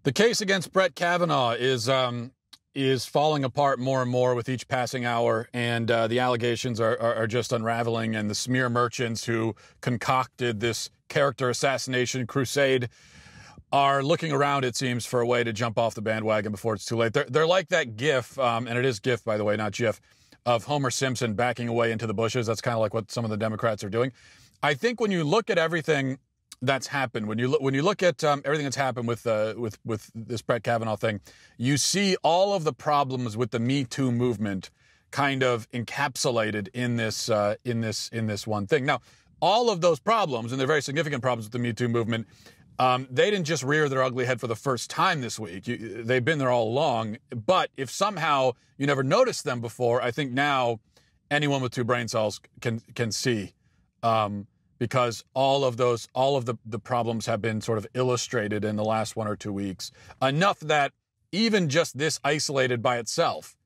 The case against Brett Kavanaugh is falling apart more and more with each passing hour, and the allegations are just unraveling. And the smear merchants who concocted this character assassination crusade are looking around, it seems, for a way to jump off the bandwagon before it's too late. They're like that GIF, and it is GIF, by the way, not GIF, of Homer Simpson backing away into the bushes. That's kind of like what some of the Democrats are doing. I think when you look at everything that's happened, when you look at everything that's happened with this Brett Kavanaugh thing, you see all of the problems with the Me Too movement kind of encapsulated in this one thing. Now, all of those problems, and they're very significant problems with the Me Too movement, they didn't just rear their ugly head for the first time this week. They've been there all along. But if somehow you never noticed them before, I think now anyone with two brain cells can see. Because all of the problems have been sort of illustrated in the last 1 or 2 weeks, enough that even just this isolated by itself,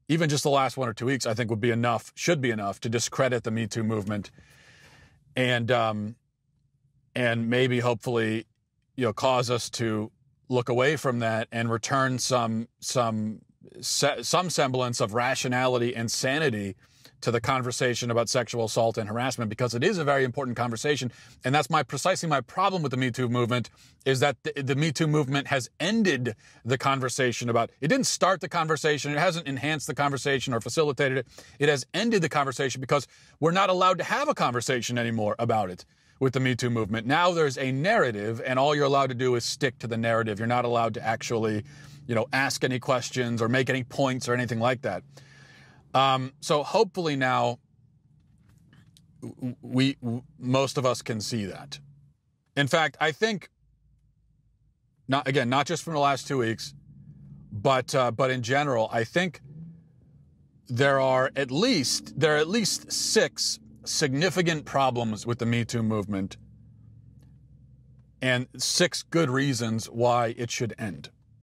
even just the last 1 or 2 weeks, I think should be enough to discredit the Me Too movement, and maybe hopefully, cause us to look away from that and return some semblance of rationality and sanity to the conversation about sexual assault and harassment, because it is a very important conversation. And that's precisely my problem with the Me Too movement, is that the Me Too movement has ended the conversation about, it didn't start the conversation, it hasn't enhanced the conversation or facilitated it. It has ended the conversation because we're not allowed to have a conversation anymore about it with the Me Too movement. Now there's a narrative, and all you're allowed to do is stick to the narrative. You're not allowed to actually, ask any questions or make any points or anything like that. So hopefully now most of us can see that. In fact, I think not just from the last 2 weeks, but in general, I think there are at least 6 significant problems with the Me Too movement and 6 good reasons why it should end.